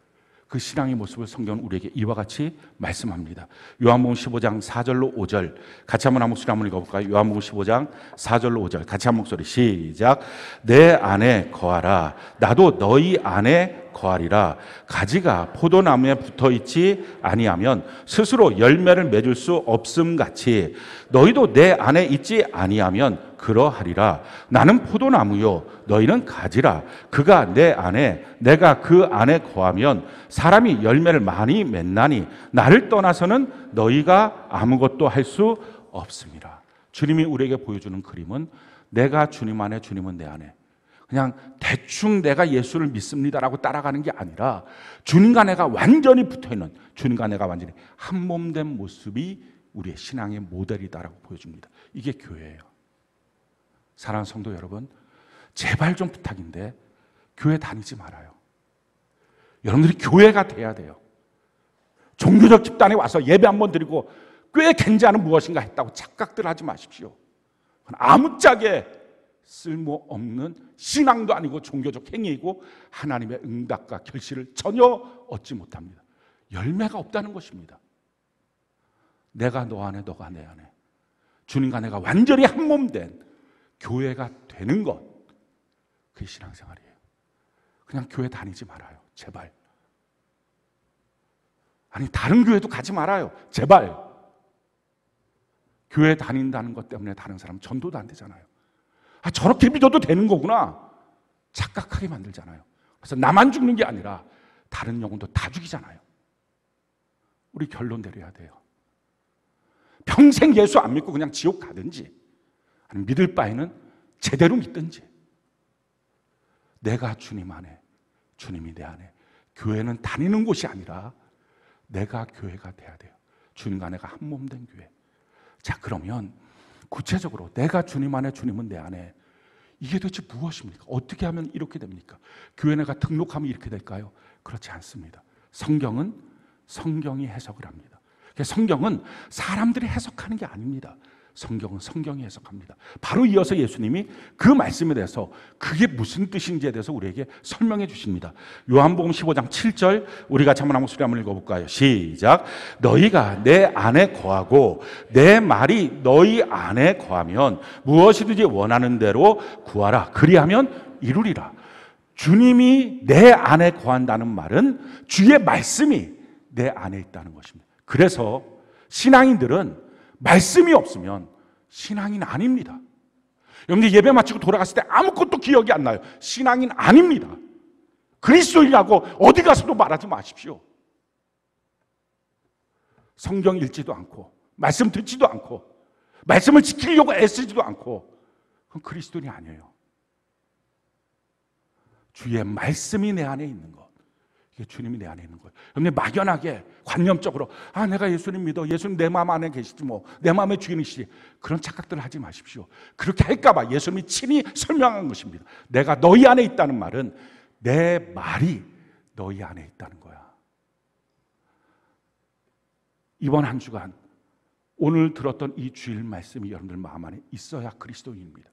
그 신앙의 모습을 성경은 우리에게 이와 같이 말씀합니다. 요한복음 15장 4절로 5절 같이 한번 한 목소리 한번 읽어볼까요? 요한복음 15장 4절로 5절 같이 한 목소리 시작. 내 안에 거하라 나도 너희 안에 거하리라. 가지가 포도나무에 붙어있지 아니하면 스스로 열매를 맺을 수 없음 같이 너희도 내 안에 있지 아니하면 그러하리라. 나는 포도나무요 너희는 가지라. 그가 내 안에 내가 그 안에 거하면 사람이 열매를 많이 맺나니 나를 떠나서는 너희가 아무것도 할 수 없습니다. 주님이 우리에게 보여주는 그림은 내가 주님 안에 주님은 내 안에 그냥 대충 내가 예수를 믿습니다라고 따라가는 게 아니라 주님과 내가 완전히 붙어있는, 주님과 내가 완전히 한 몸 된 모습이 우리의 신앙의 모델이다라고 보여줍니다. 이게 교회예요. 사랑하는 성도 여러분, 제발 좀 부탁인데 교회 다니지 말아요. 여러분들이 교회가 돼야 돼요. 종교적 집단에 와서 예배 한번 드리고 꽤 괜찮은 무엇인가 했다고 착각들 하지 마십시오. 아무짝에 쓸모없는 신앙도 아니고 종교적 행위이고 하나님의 응답과 결실을 전혀 얻지 못합니다. 열매가 없다는 것입니다. 내가 너 안에 너가 내 안에 주님과 내가 완전히 한 몸 된 교회가 되는 것, 그게 신앙생활이에요. 그냥 교회 다니지 말아요. 제발. 아니 다른 교회도 가지 말아요. 제발. 교회 다닌다는 것 때문에 다른 사람 전도도 안 되잖아요. 아, 저렇게 믿어도 되는 거구나 착각하게 만들잖아요. 그래서 나만 죽는 게 아니라 다른 영혼도 다 죽이잖아요. 우리 결론 내려야 돼요. 평생 예수 안 믿고 그냥 지옥 가든지 아니면 믿을 바에는 제대로 믿든지. 내가 주님 안에 주님이 내 안에. 교회는 다니는 곳이 아니라 내가 교회가 돼야 돼요. 주님과 내가 한 몸 된 교회. 자, 그러면 구체적으로 내가 주님 안에 주님은 내 안에, 이게 도대체 무엇입니까? 어떻게 하면 이렇게 됩니까? 교회 내가 등록하면 이렇게 될까요? 그렇지 않습니다. 성경은 성경이 해석을 합니다. 성경은 사람들이 해석하는 게 아닙니다. 성경은 성경이 해석합니다. 바로 이어서 예수님이 그 말씀에 대해서 그게 무슨 뜻인지에 대해서 우리에게 설명해 주십니다. 요한복음 15장 7절 우리 같이 한번 목소리 한번 읽어볼까요? 시작. 너희가 내 안에 거하고 내 말이 너희 안에 거하면 무엇이든지 원하는 대로 구하라. 그리하면 이루리라. 주님이 내 안에 거한다는 말은 주의 말씀이 내 안에 있다는 것입니다. 그래서 신앙인들은 말씀이 없으면 신앙인 아닙니다. 여러분들 예배 마치고 돌아갔을 때 아무것도 기억이 안 나요. 신앙인 아닙니다. 그리스도인이라고 어디 가서도 말하지 마십시오. 성경 읽지도 않고 말씀 듣지도 않고 말씀을 지키려고 애쓰지도 않고 그건 그리스도인이 아니에요. 주의 말씀이 내 안에 있는 것, 이게 주님이 내 안에 있는 거예요. 여러분 막연하게 관념적으로 내가 예수님 믿어, 예수님 내 마음 안에 계시지 뭐, 내 마음의 주인이시지, 그런 착각들을 하지 마십시오. 그렇게 할까 봐 예수님이 친히 설명한 것입니다. 내가 너희 안에 있다는 말은 내 말이 너희 안에 있다는 거야. 이번 한 주간 오늘 들었던 이 주일 말씀이 여러분들 마음 안에 있어야 그리스도인입니다.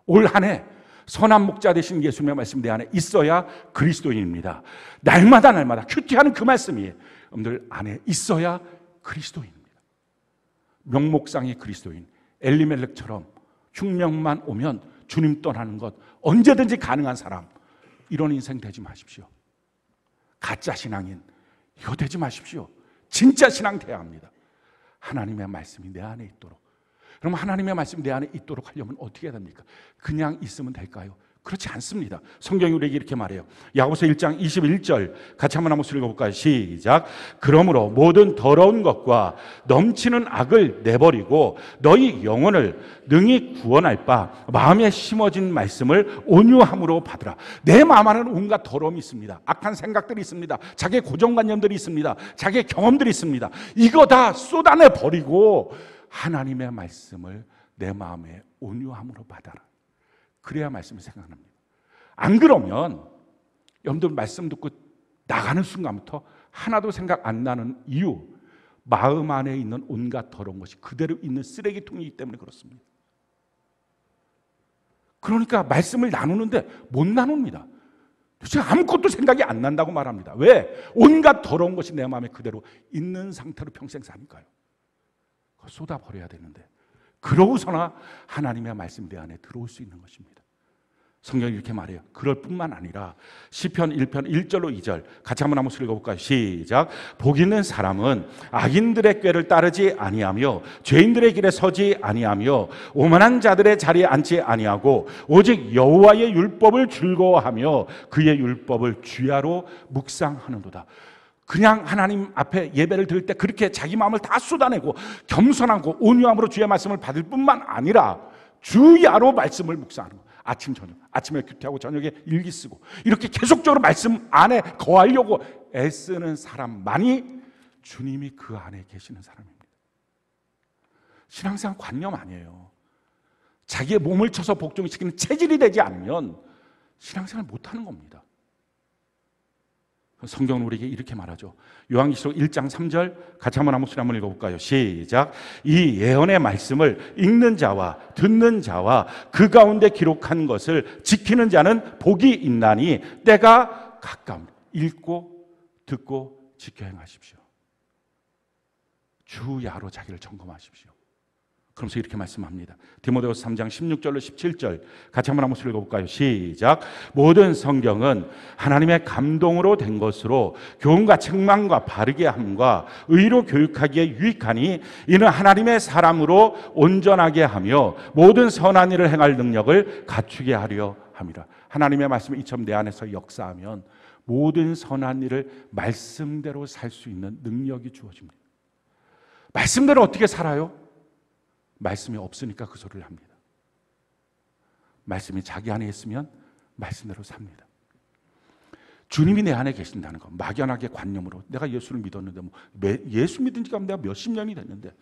올 한 해 선한 목자 되신 예수님의 말씀 내 안에 있어야 그리스도인입니다. 날마다 큐티하는 그 말씀이 여러분들 안에 있어야 그리스도인입니다. 명목상의 그리스도인 엘리멜렉처럼 흉명만 오면 주님 떠나는 것 언제든지 가능한 사람, 이런 인생 되지 마십시오. 가짜 신앙인 이거 되지 마십시오. 진짜 신앙 돼야 합니다. 하나님의 말씀이 내 안에 있도록. 그럼 하나님의 말씀이 내 안에 있도록 하려면 어떻게 해야 됩니까? 그냥 있으면 될까요? 그렇지 않습니다. 성경이 우리에게 이렇게 말해요. 야고보서 1장 21절 같이 한번 읽어볼까요? 시작. 그러므로 모든 더러운 것과 넘치는 악을 내버리고 너희 영혼을 능히 구원할 바 마음에 심어진 말씀을 온유함으로 받으라. 내 마음 안에는 온갖 더러움이 있습니다. 악한 생각들이 있습니다. 자기의 고정관념들이 있습니다. 자기의 경험들이 있습니다. 이거 다 쏟아내 버리고 하나님의 말씀을 내 마음에 온유함으로 받아라. 그래야 말씀이 생각납니다. 안 그러면 여러분들 말씀 듣고 나가는 순간부터 하나도 생각 안 나는 이유, 마음 안에 있는 온갖 더러운 것이 그대로 있는 쓰레기통이기 때문에 그렇습니다. 그러니까 말씀을 나누는데 못 나눕니다. 도대체 아무것도 생각이 안 난다고 말합니다. 왜? 온갖 더러운 것이 내 마음에 그대로 있는 상태로 평생 사니까요. 그거 쏟아버려야 되는데, 그러고서나 하나님의 말씀 내 안에 들어올 수 있는 것입니다. 성경이 이렇게 말해요. 그럴 뿐만 아니라 시편 1편 1절로 2절 같이 한번 읽어볼까요? 시작. 복 있는 사람은 악인들의 꾀를 따르지 아니하며 죄인들의 길에 서지 아니하며 오만한 자들의 자리에 앉지 아니하고 오직 여호와의 율법을 즐거워하며 그의 율법을 주야로 묵상하는도다. 그냥 하나님 앞에 예배를 드릴 때 그렇게 자기 마음을 다 쏟아내고 겸손하고 온유함으로 주의 말씀을 받을 뿐만 아니라 주야로 말씀을 묵상하는 거. 아침 저녁, 아침에 큐티하고 저녁에 일기 쓰고 이렇게 계속적으로 말씀 안에 거하려고 애쓰는 사람만이 주님이 그 안에 계시는 사람입니다. 신앙생활 관념 아니에요. 자기의 몸을 쳐서 복종시키는 체질이 되지 않으면 신앙생활 못하는 겁니다. 성경은 우리에게 이렇게 말하죠. 요한계시록 1장 3절 같이 한번 읽어볼까요? 시작. 이 예언의 말씀을 읽는 자와 듣는 자와 그 가운데 기록한 것을 지키는 자는 복이 있나니 때가 가까운. 읽고 듣고 지켜 행하십시오. 주야로 자기를 점검하십시오. 그러면서 이렇게 말씀합니다. 디모데후서 3장 16절로 17절 같이 한번 읽어볼까요? 시작. 모든 성경은 하나님의 감동으로 된 것으로 교훈과 책망과 바르게 함과 의로 교육하기에 유익하니 이는 하나님의 사람으로 온전하게 하며 모든 선한 일을 행할 능력을 갖추게 하려 함이라. 하나님의 말씀이 이처럼 내 안에서 역사하면 모든 선한 일을 말씀대로 살 수 있는 능력이 주어집니다. 말씀대로 어떻게 살아요? 말씀이 없으니까 그 소리를 합니다. 말씀이 자기 안에 있으면 말씀대로 삽니다. 주님이 내 안에 계신다는 거, 막연하게 관념으로 내가 예수를 믿었는데 예수 믿은 지가 내가 몇십 년이 됐는데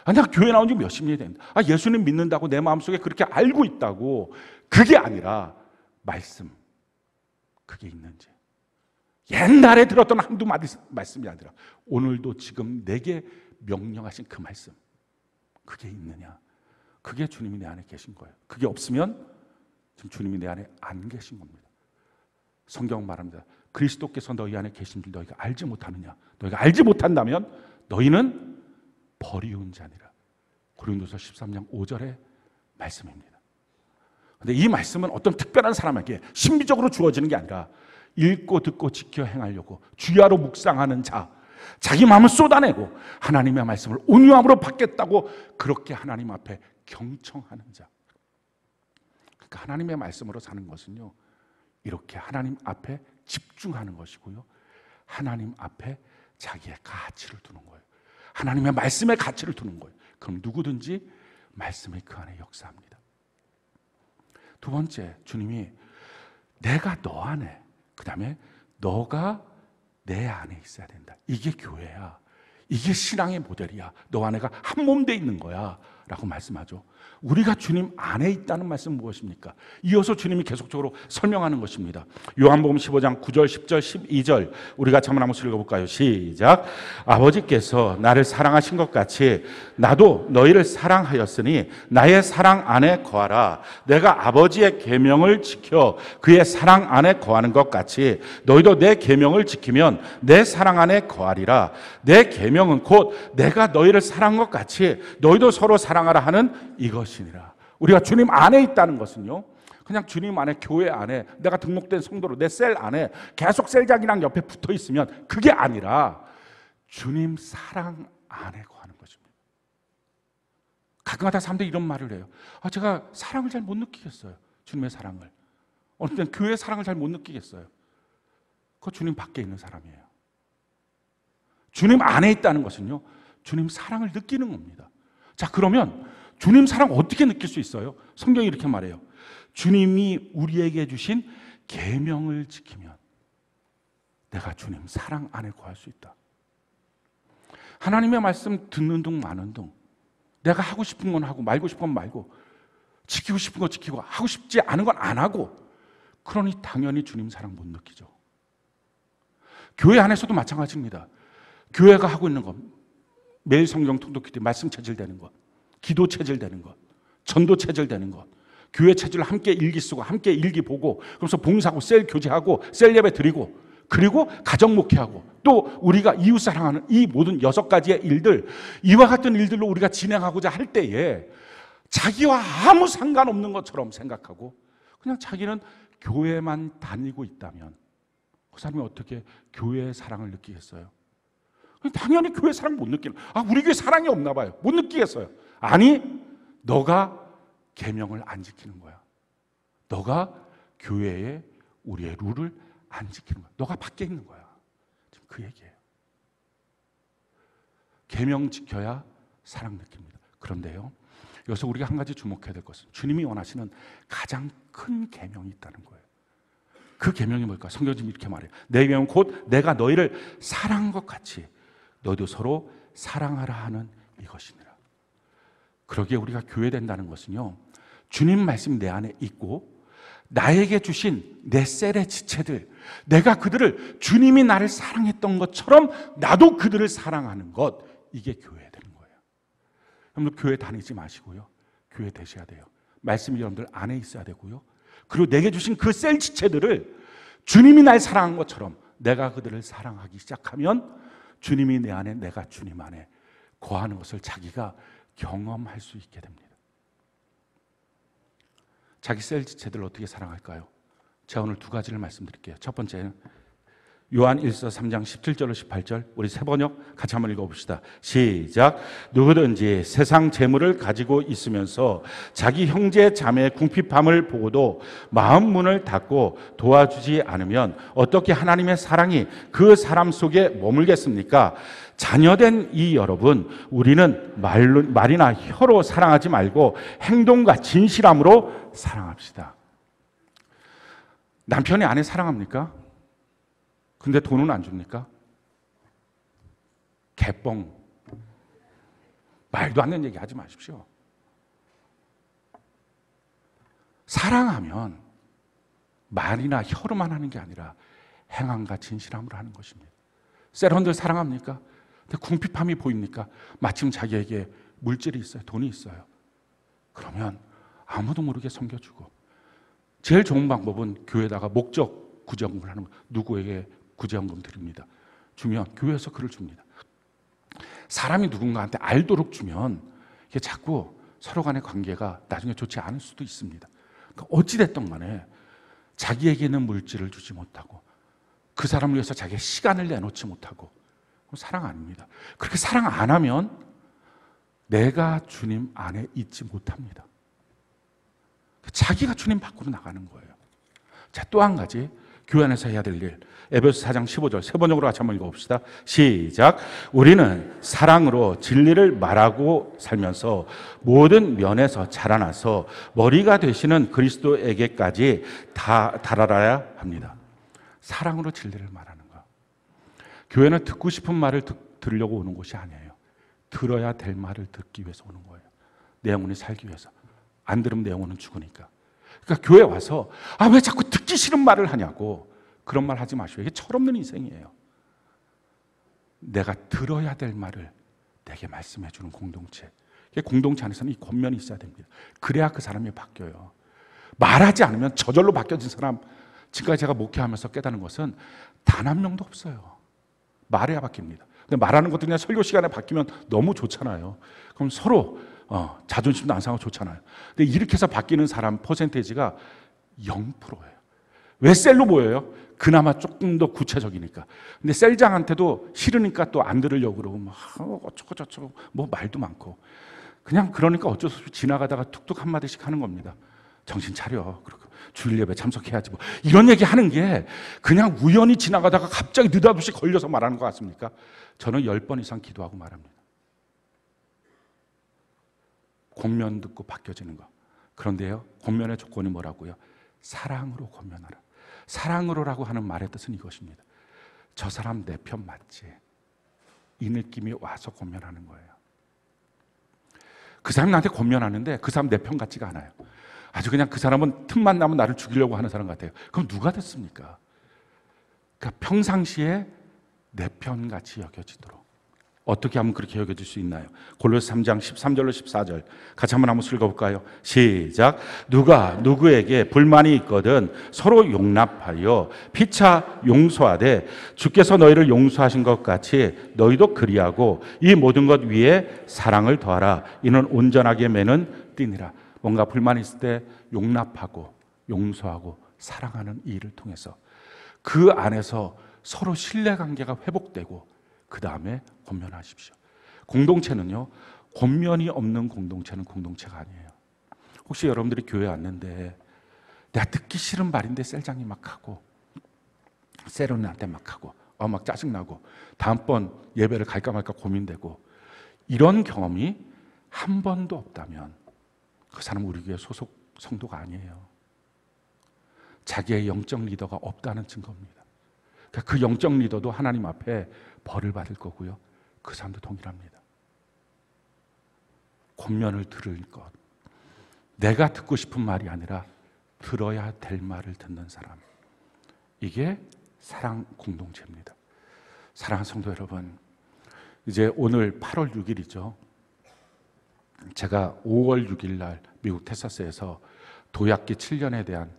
내가 교회 나온 지 몇십 년이 됐는데 예수님 믿는다고 내 마음속에 그렇게 알고 있다고, 그게 아니라 말씀, 그게 있는지, 옛날에 들었던 한두 마디 말씀이 아니라 오늘도 지금 내게 명령하신 그 말씀, 그게 있느냐? 그게 주님이 내 안에 계신 거예요. 그게 없으면 지금 주님이 내 안에 안 계신 겁니다. 성경은 말합니다. 그리스도께서 너희 안에 계신 줄 너희가 알지 못하느냐? 너희가 알지 못한다면 너희는 버리운 자니라. 고린도서 13장 5절의 말씀입니다. 근데 이 말씀은 어떤 특별한 사람에게 신비적으로 주어지는 게 아니라 읽고 듣고 지켜 행하려고 주야로 묵상하는 자, 자기 마음을 쏟아내고 하나님의 말씀을 온유함으로 받겠다고 그렇게 하나님 앞에 경청하는 자. 그러니까 하나님의 말씀으로 사는 것은요, 이렇게 하나님 앞에 집중하는 것이고요, 하나님 앞에 자기의 가치를 두는 거예요. 하나님의 말씀에 가치를 두는 거예요. 그럼 누구든지 말씀이 그 안에 역사합니다. 두 번째, 주님이 내가 너 안에, 그 다음에 너가 내 안에 있어야 된다. 이게 교회야. 이게 신앙의 모델이야. 너와 내가 한 몸 돼 있는 거야 라고 말씀하죠. 우리가 주님 안에 있다는 말씀은 무엇입니까? 이어서 주님이 계속적으로 설명하는 것입니다. 요한복음 15장 9절, 10절, 12절 우리가 한번 읽어볼까요? 시작. 아버지께서 나를 사랑하신 것 같이 나도 너희를 사랑하였으니 나의 사랑 안에 거하라. 내가 아버지의 계명을 지켜 그의 사랑 안에 거하는 것 같이 너희도 내 계명을 지키면 내 사랑 안에 거하리라. 내 계명은 곧 내가 너희를 사랑한 것 같이 너희도 서로 사랑하라 하는 이것이니라. 우리가 주님 안에 있다는 것은요, 그냥 주님 안에, 교회 안에, 내가 등록된 성도로 내 셀 안에 계속 셀장이랑 옆에 붙어 있으면 그게 아니라 주님 사랑 안에 거하는 것입니다. 가끔가다 사람들이 이런 말을 해요. 제가 사랑을 잘 못 느끼겠어요. 주님의 사랑을. 어느 때는 교회의 사랑을 잘 못 느끼겠어요. 그거 주님 밖에 있는 사람이에요. 주님 안에 있다는 것은요, 주님 사랑을 느끼는 겁니다. 자, 그러면 주님 사랑 어떻게 느낄 수 있어요? 성경이 이렇게 말해요. 주님이 우리에게 주신 계명을 지키면 내가 주님 사랑 안에 거할 수 있다. 하나님의 말씀 듣는 둥 마는 둥, 내가 하고 싶은 건 하고 말고 싶은 건 말고 지키고 싶은 거 지키고 하고 싶지 않은 건 안 하고, 그러니 당연히 주님 사랑 못 느끼죠. 교회 안에서도 마찬가지입니다. 교회가 하고 있는 것, 매일 성경 통독기 때 말씀 체질되는 것, 기도 체질되는 것, 전도 체질되는 것, 교회 체질을 함께 일기 쓰고 함께 일기 보고, 그러면서 봉사하고 셀 교제하고 셀 예배 드리고, 그리고 가정 목회하고, 또 우리가 이웃 사랑하는 이 모든 6가지의 일들, 이와 같은 일들로 우리가 진행하고자 할 때에 자기와 아무 상관없는 것처럼 생각하고 그냥 자기는 교회만 다니고 있다면 그 사람이 어떻게 교회의 사랑을 느끼겠어요? 당연히 교회 사랑 못 느끼는, 우리 교회 사랑이 없나 봐요. 못 느끼겠어요. 아니, 너가 계명을 안 지키는 거야. 너가 교회에 우리의 룰을 안 지키는 거야. 너가 밖에 있는 거야. 지금 그 얘기예요. 계명 지켜야 사랑 느낍니다. 그런데요, 여기서 우리가 한 가지 주목해야 될 것은 주님이 원하시는 가장 큰 계명이 있다는 거예요. 그 계명이 뭘까? 성경이 이렇게 말해요. 내 계명은 곧 내가 너희를 사랑한 것 같이 너희도 서로 사랑하라 하는 이것이니라. 그러기에 우리가 교회 된다는 것은요, 주님 말씀 내 안에 있고 나에게 주신 내 셀의 지체들, 내가 그들을 주님이 나를 사랑했던 것처럼 나도 그들을 사랑하는 것, 이게 교회 되는 거예요. 여러분들 교회 다니지 마시고요, 교회 되셔야 돼요. 말씀이 여러분들 안에 있어야 되고요, 그리고 내게 주신 그 셀 지체들을 주님이 날 사랑한 것처럼 내가 그들을 사랑하기 시작하면 주님이 내 안에, 내가 주님 안에 거하는 것을 자기가 경험할 수 있게 됩니다. 자기 셀 지체들을 어떻게 사랑할까요? 제가 오늘 2가지를 말씀드릴게요. 첫 번째는 요한 1서 3장 17절로 18절, 우리 세 번역 같이 한번 읽어봅시다. 시작. 누구든지 세상 재물을 가지고 있으면서 자기 형제 자매의 궁핍함을 보고도 마음 문을 닫고 도와주지 않으면 어떻게 하나님의 사랑이 그 사람 속에 머물겠습니까? 자녀된 이 여러분, 우리는 말이나 혀로 사랑하지 말고 행동과 진실함으로 사랑합시다. 남편이 아내 사랑합니까? 근데 돈은 안 줍니까? 개뻥. 말도 안 되는 얘기 하지 마십시오. 사랑하면 말이나 혀로만 하는 게 아니라 행함과 진실함으로 하는 것입니다. 세런들 사랑합니까? 근데 궁핍함이 보입니까? 마침 자기에게 물질이 있어요. 돈이 있어요. 그러면 아무도 모르게 섬겨주고, 제일 좋은 방법은 교회에다가 목적 구제헌금을 하는 거예요. 누구에게 구제헌금 드립니다. 주면 교회에서 그를 줍니다. 사람이 누군가한테 알도록 주면 이게 자꾸 서로 간의 관계가 나중에 좋지 않을 수도 있습니다. 그러니까 어찌됐든 간에 자기에게 있는 물질을 주지 못하고 그 사람을 위해서 자기의 시간을 내놓지 못하고, 그럼 사랑 아닙니다. 그렇게 사랑 안 하면 내가 주님 안에 있지 못합니다. 자기가 주님 밖으로 나가는 거예요. 자, 또 한 가지 교회 안에서 해야 될 일, 에베소 4장 15절 세 번역으로 같이 한번 읽어봅시다. 시작. 우리는 사랑으로 진리를 말하고 살면서 모든 면에서 자라나서 머리가 되시는 그리스도에게까지 다 달아나야 합니다. 사랑으로 진리를 말하는 거. 교회는 듣고 싶은 말을 들으려고 오는 곳이 아니에요. 들어야 될 말을 듣기 위해서 오는 거예요. 내 영혼이 살기 위해서. 안 들으면 내 영혼은 죽으니까. 그러니까 교회 와서 왜 자꾸 듣기 싫은 말을 하냐고, 그런 말 하지 마시오. 이게 철없는 인생이에요. 내가 들어야 될 말을 내게 말씀해 주는 공동체. 공동체 안에서는 이 권면이 있어야 됩니다. 그래야 그 사람이 바뀌어요. 말하지 않으면 저절로 바뀌어진 사람, 지금까지 제가 목회하면서 깨닫는 것은 단 한 명도 없어요. 말해야 바뀝니다. 근데 말하는 것도 그냥 설교 시간에 바뀌면 너무 좋잖아요. 그럼 서로 자존심도 안 상하고 좋잖아요. 근데 이렇게 해서 바뀌는 사람 퍼센테이지가 0%예요. 왜 셀로 보여요? 그나마 조금 더 구체적이니까. 근데 셀장한테도 싫으니까 또 안 들으려고 그러고 막 어쩌고 저쩌고 뭐 말도 많고, 그냥 그러니까 어쩔 수 없이 지나가다가 툭툭 한마디씩 하는 겁니다. 정신 차려. 그리고 주일 예배 참석해야지 뭐. 이런 얘기 하는 게 그냥 우연히 지나가다가 갑자기 느닷없이 걸려서 말하는 것 같습니까? 저는 10번 이상 기도하고 말합니다. 권면 듣고 바뀌어지는 거. 그런데요, 권면의 조건이 뭐라고요? 사랑으로 권면하라. 사랑으로라고 하는 말의 뜻은 이것입니다. 저 사람 내 편 맞지? 이 느낌이 와서 권면하는 거예요. 그 사람이 나한테 권면하는데 그 사람 내 편 같지가 않아요. 아주 그냥 그 사람은 틈만 나면 나를 죽이려고 하는 사람 같아요. 그럼 누가 됐습니까? 그러니까 평상시에 내 편 같이 여겨지도록 어떻게 하면 그렇게 여겨질 수 있나요? 골로새 3장 13절로 14절 같이 한번 읽어볼까요? 시작. 누가 누구에게 불만이 있거든 서로 용납하여 피차 용서하되 주께서 너희를 용서하신 것 같이 너희도 그리하고 이 모든 것 위에 사랑을 더하라. 이는 온전하게 매는 띠니라. 뭔가 불만이 있을 때 용납하고 용서하고 사랑하는 이 일을 통해서 그 안에서 서로 신뢰관계가 회복되고 그 다음에 권면하십시오. 공동체는요, 권면이 없는 공동체는 공동체가 아니에요. 혹시 여러분들이 교회 왔는데 내가 듣기 싫은 말인데 셀장이 막 하고 세련한테 막 하고 막 짜증나고 다음번 예배를 갈까 말까 고민되고 이런 경험이 한 번도 없다면 그 사람은 우리 교회 소속 성도가 아니에요. 자기의 영적 리더가 없다는 증거입니다. 그러니까 그 영적 리더도 하나님 앞에 벌을 받을 거고요. 그 사람도 동일합니다. 권면을 들을 것, 내가 듣고 싶은 말이 아니라 들어야 될 말을 듣는 사람, 이게 사랑 공동체입니다. 사랑하는 성도 여러분, 이제 오늘 8월 6일이죠. 제가 5월 6일 날 미국 텍사스에서 도약기 7년에 대한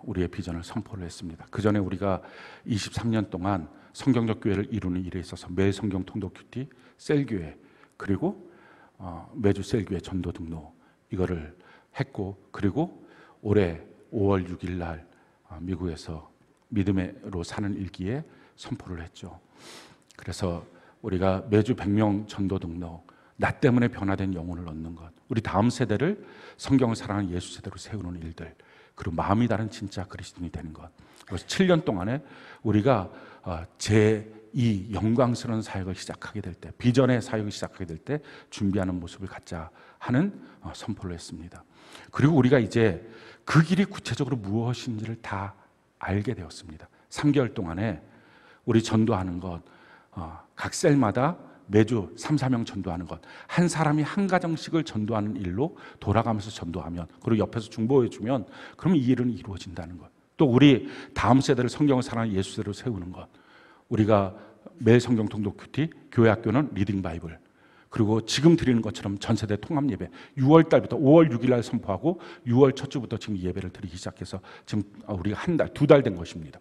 우리의 비전을 선포를 했습니다. 그 전에 우리가 23년 동안 성경적 교회를 이루는 일에 있어서 매 성경 통독 큐티, 셀교회, 그리고 매주 셀교회 전도 등록 이거를 했고, 그리고 올해 5월 6일 날 미국에서 믿음으로 사는 일기에 선포를 했죠. 그래서 우리가 매주 100명 전도 등록, 나 때문에 변화된 영혼을 얻는 것, 우리 다음 세대를 성경을 사랑하는 예수 세대로 세우는 일들, 그리고 마음이 다른 진짜 그리스도인이 되는 것. 그래서 7년 동안에 우리가 제2 영광스러운 사역을 시작하게 될 때, 비전의 사역을 시작하게 될 때 준비하는 모습을 갖자 하는 선포를 했습니다. 그리고 우리가 이제 그 길이 구체적으로 무엇인지를 다 알게 되었습니다. 3개월 동안에 우리 전도하는 것, 각 셀마다 매주 3, 4명 전도하는 것, 한 사람이 한 가정씩을 전도하는 일로 돌아가면서 전도하면, 그리고 옆에서 중보해주면 그러면 이 일은 이루어진다는 것. 또 우리 다음 세대를 성경을 사랑하는 예수 세대로 세우는 것, 우리가 매일 성경 통독 큐티, 교회 학교는 리딩 바이블, 그리고 지금 드리는 것처럼 전세대 통합 예배 6월 달부터 5월 6일 날 선포하고 6월 첫 주부터 지금 예배를 드리기 시작해서 지금 우리가 한 달, 2달 된 것입니다.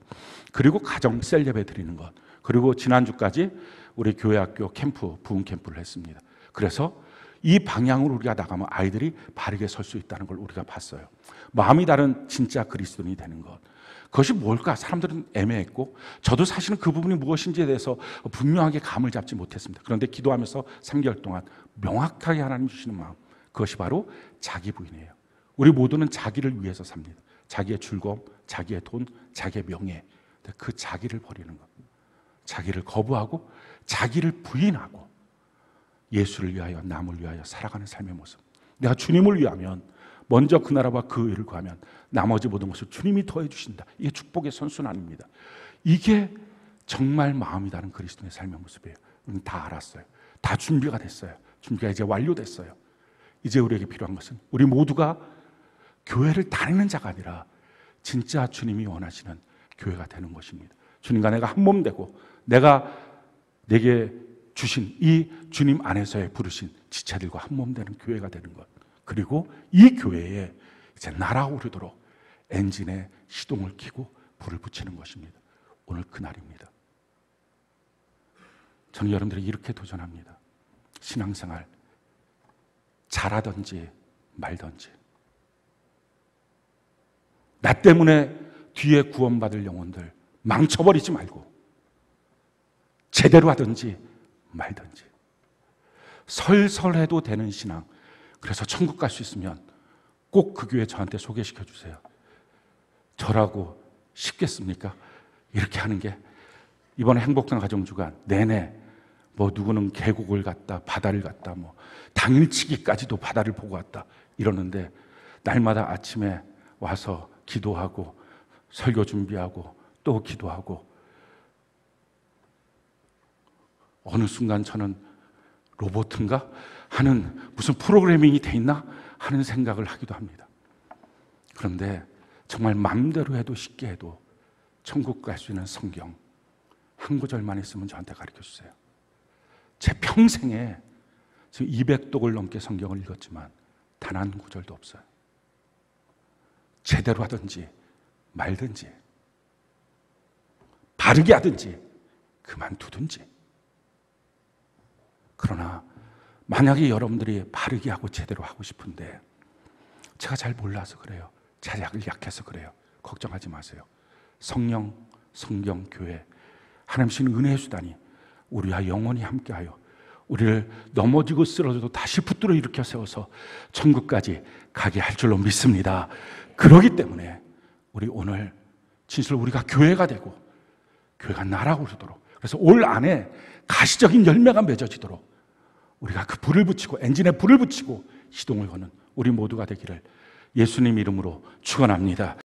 그리고 가정 셀 예배 드리는 것, 그리고 지난주까지 우리 교회 학교 캠프, 부흥 캠프를 했습니다. 그래서 이 방향으로 우리가 나가면 아이들이 바르게 설 수 있다는 걸 우리가 봤어요. 마음이 다른 진짜 그리스도인이 되는 것. 그것이 뭘까? 사람들은 애매했고 저도 사실은 그 부분이 무엇인지에 대해서 분명하게 감을 잡지 못했습니다. 그런데 기도하면서 3개월 동안 명확하게 하나님 주시는 마음, 그것이 바로 자기 부인이에요. 우리 모두는 자기를 위해서 삽니다. 자기의 즐거움, 자기의 돈, 자기의 명예, 그 자기를 버리는 것, 자기를 거부하고 자기를 부인하고 예수를 위하여, 남을 위하여 살아가는 삶의 모습. 내가 주님을 위하면 먼저 그 나라와 그 의를 구하면 나머지 모든 것을 주님이 더해 주신다. 이게 축복의 선순환입니다. 이게 정말 마음이 다른 그리스도의 삶의 모습이에요. 우리는 다 알았어요. 다 준비가 됐어요. 준비가 이제 완료됐어요. 이제 우리에게 필요한 것은 우리 모두가 교회를 다니는 자가 아니라 진짜 주님이 원하시는 교회가 되는 것입니다. 주님과 내가 한 몸 되고 내가 내게 주신 이 주님 안에서의 부르신 지체들과 한 몸 되는 교회가 되는 것. 그리고 이 교회에 이제 날아오르도록 엔진에 시동을 켜고 불을 붙이는 것입니다. 오늘 그날입니다. 저는 여러분들이 이렇게 도전합니다. 신앙생활 잘하든지 말든지 나 때문에 뒤에 구원받을 영혼들 망쳐버리지 말고 제대로 하든지 말든지 설설해도 되는 신앙. 그래서 천국 갈 수 있으면 꼭 그 교회 저한테 소개시켜 주세요. 저라고 쉽겠습니까? 이렇게 하는 게 이번에 행복한 가정주간 내내 뭐 누구는 계곡을 갔다 바다를 갔다 뭐 당일치기까지도 바다를 보고 왔다 이러는데 날마다 아침에 와서 기도하고 설교 준비하고 또 기도하고 어느 순간 저는 로봇인가 하는 무슨 프로그래밍이 돼 있나 하는 생각을 하기도 합니다. 그런데 정말 마음대로 해도 쉽게 해도 천국 갈 수 있는 성경 한 구절만 있으면 저한테 가르쳐 주세요. 제 평생에 지금 200독을 넘게 성경을 읽었지만 단 한 구절도 없어요. 제대로 하든지 말든지 바르게 하든지 그만두든지. 그러나 만약에 여러분들이 바르게 하고 제대로 하고 싶은데 제가 잘 몰라서 그래요. 제약을 약해서 그래요. 걱정하지 마세요. 성령, 성경, 교회 하나님 주신 은혜의 수단이 우리와 영원히 함께하여 우리를 넘어지고 쓰러져도 다시 붙들어 일으켜 세워서 천국까지 가게 할 줄로 믿습니다. 그렇기 때문에 우리 오늘 진실로 우리가 교회가 되고 교회가 날아오르도록 그래서 올 안에 가시적인 열매가 맺어지도록 우리가 그 불을 붙이고 엔진에 불을 붙이고 시동을 거는 우리 모두가 되기를 예수님 이름으로 축원합니다.